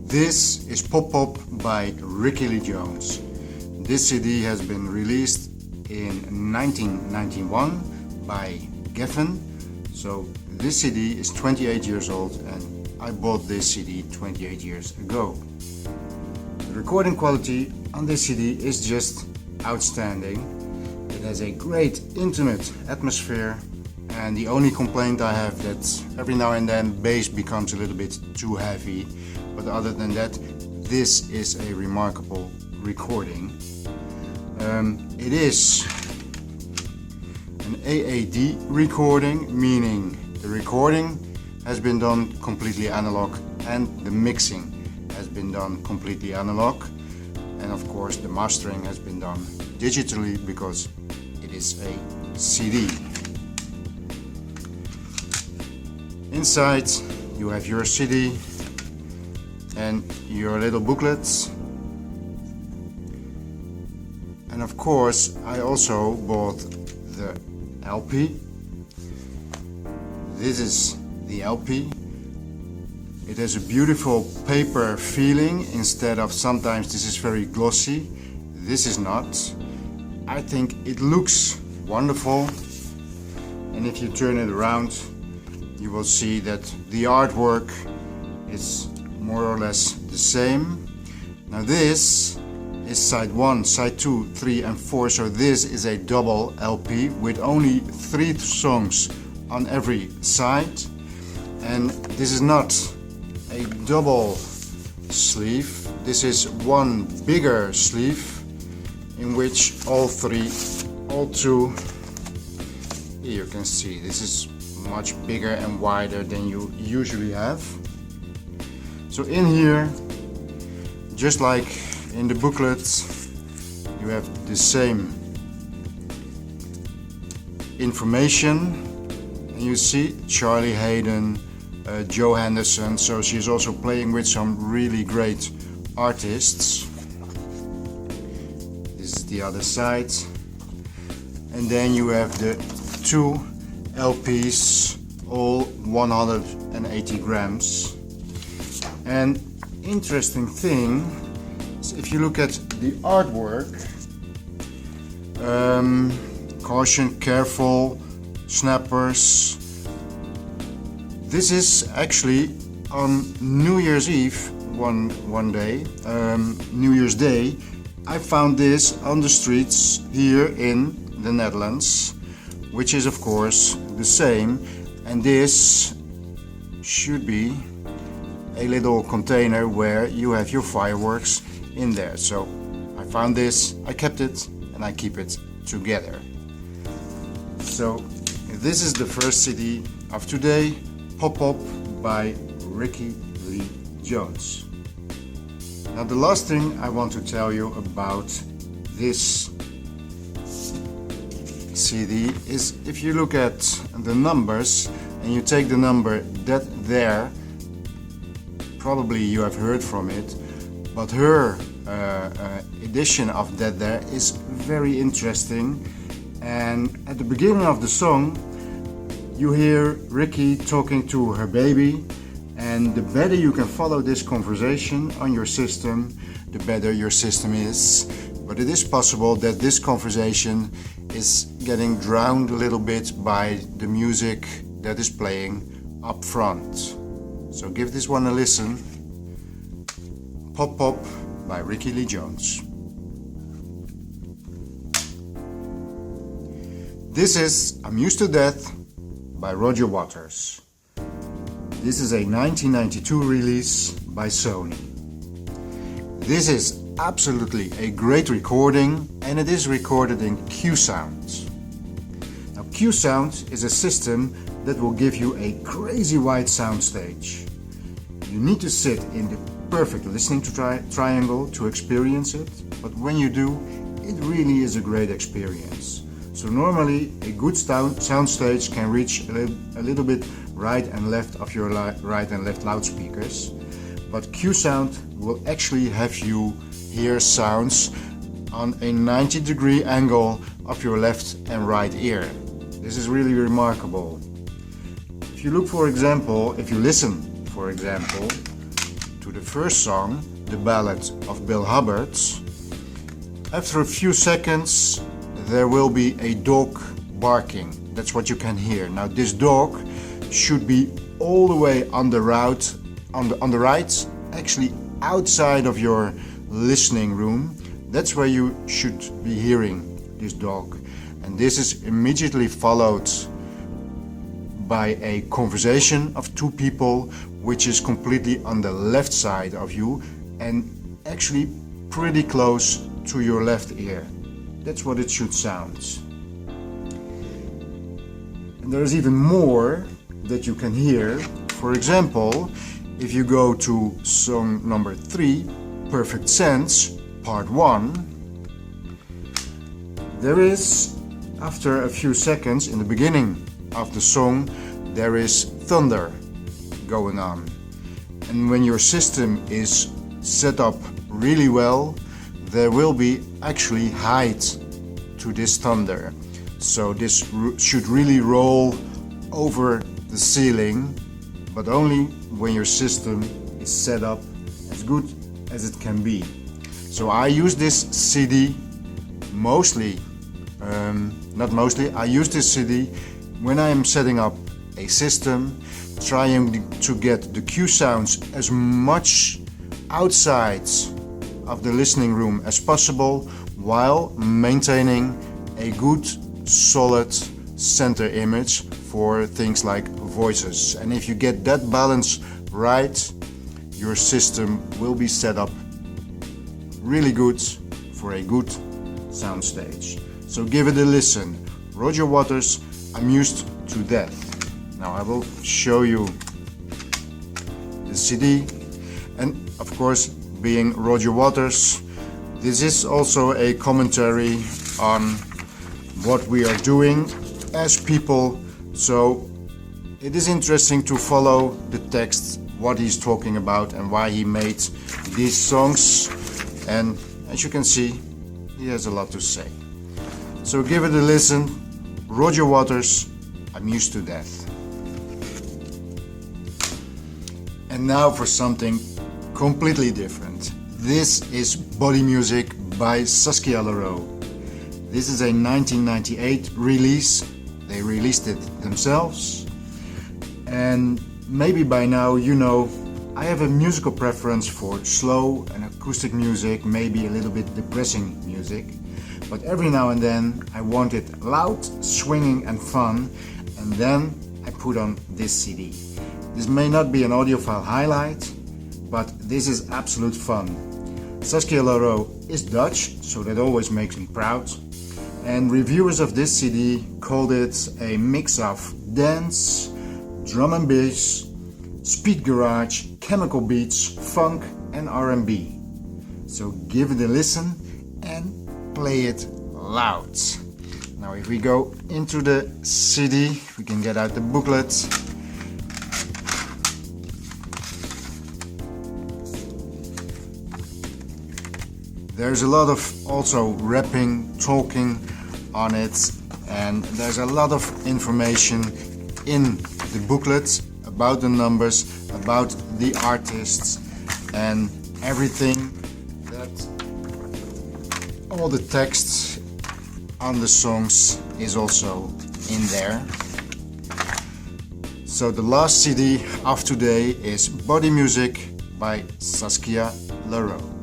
This is Pop Pop by Rickie Lee Jones. This CD has been released in 1991 by Geffen. So this CD is 28 years old and I bought this CD 28 years ago. The recording quality on this CD is just outstanding. It has a great intimate atmosphere, and the only complaint I have that every now and then bass becomes a little bit too heavy, but other than that, this is a remarkable recording. It is an AAD recording, meaning the recording has been done completely analog and the mixing has been done completely analog, and of course the mastering has been done digitally because it is a CD. Inside you have your CD and your little booklets, and of course I also bought the LP. This is the LP. It has a beautiful paper feeling instead of sometimes this is very glossy. This is not. I think it looks wonderful, and if you turn it around you will see that the artwork is more or less the same. Now this is side 1, side 2, 3 and 4, so this is a double LP with only 3 songs on every side, and this is not a double sleeve. This is one bigger sleeve in which all 2, here you can see this is much bigger and wider than you usually have. So in here, just like in the booklets, you have the same information, and you see Charlie Hayden, Joe Henderson, so she's also playing with some really great artists. This is the other side, and then you have the 2 LPs, all 180 grams. And interesting thing is if you look at the artwork, caution, careful, snappers. This is actually on New Year's Eve, one day, New Year's Day, I found this on the streets here in the Netherlands, which is of course the same, and this should be a little container where you have your fireworks in there. So I found this, I kept it, and I keep it together. So this is the first CD of today, Pop Pop by Rickie Lee Jones. Now the last thing I want to tell you about this CD is if you look at the numbers and you take the number that there, probably you have heard from it, but her edition of that there is very interesting. And at the beginning of the song you hear Rickie talking to her baby, and the better you can follow this conversation on your system, the better your system is. But it is possible that this conversation is getting drowned a little bit by the music that is playing up front. So give this one a listen. Pop Pop by Rickie Lee Jones. This is Amused to Death by Roger Waters. This is a 1992 release by Sony. This is absolutely a great recording, and it is recorded in Q-Sound. Now Q-Sound is a system that will give you a crazy wide soundstage. You need to sit in the perfect listening triangle to experience it, but when you do, it really is a great experience. So normally a good soundstage can reach a little bit right and left of your right and left loudspeakers, but Q-Sound will actually have you hear sounds on a 90-degree angle of your left and right ear. This is really remarkable. If you look, for example, if you listen, for example, to to the first song, the ballad of Bill Hubbard, after a few seconds there will be a dog barking. That's what you can hear. Now this dog should be all the way on the right, actually outside of your listening room. That's where you should be hearing this dog. And this is immediately followed by a conversation of two people, which is completely on the left side of you and actually pretty close to your left ear. That's what it should sound. And there's even more that you can hear. For example, if you go to song number 3, Perfect Sense, part 1, there is, after a few seconds in the beginning of the song, there is thunder going on. And when your system is set up really well, there will be actually height to this thunder. So this should really roll over the ceiling, but only when your system is set up as good as it can be. So I use this CD I use this CD when I am setting up a system, trying to get the cue sounds as much outside of the listening room as possible, while maintaining a good solid center image for things like voices. And if you get that balance right, your system will be set up really good for a good soundstage. So give it a listen. Roger Waters, Amused to Death. Now I will show you the CD, and of course, being Roger Waters, this is also a commentary on what we are doing as people. So it is interesting to follow the text, what he's talking about and why he made these songs. And as you can see, he has a lot to say. So give it a listen. Roger Waters, Amused to Death. And now for something completely different. This is BodyMusic by Saskia Laroo. This is a 1998 release. They released it themselves. And maybe by now you know I have a musical preference for slow and acoustic music, maybe a little bit depressing music. But every now and then I want it loud, swinging and fun, and then I put on this CD. This may not be an audiophile highlight, but this is absolute fun. Saskia Laroo is Dutch, so that always makes me proud. And reviewers of this CD called it a mix of dance, drum and bass, speed garage, chemical beats, funk and R&B. So give it a listen and play it loud. Now if we go into the CD, we can get out the booklet. There's a lot of also rapping, talking on it, and there's a lot of information in the booklet about the numbers, about the artists, and everything that all the text on the songs is also in there. So the last CD of today is BodyMusic by Saskia Laroo.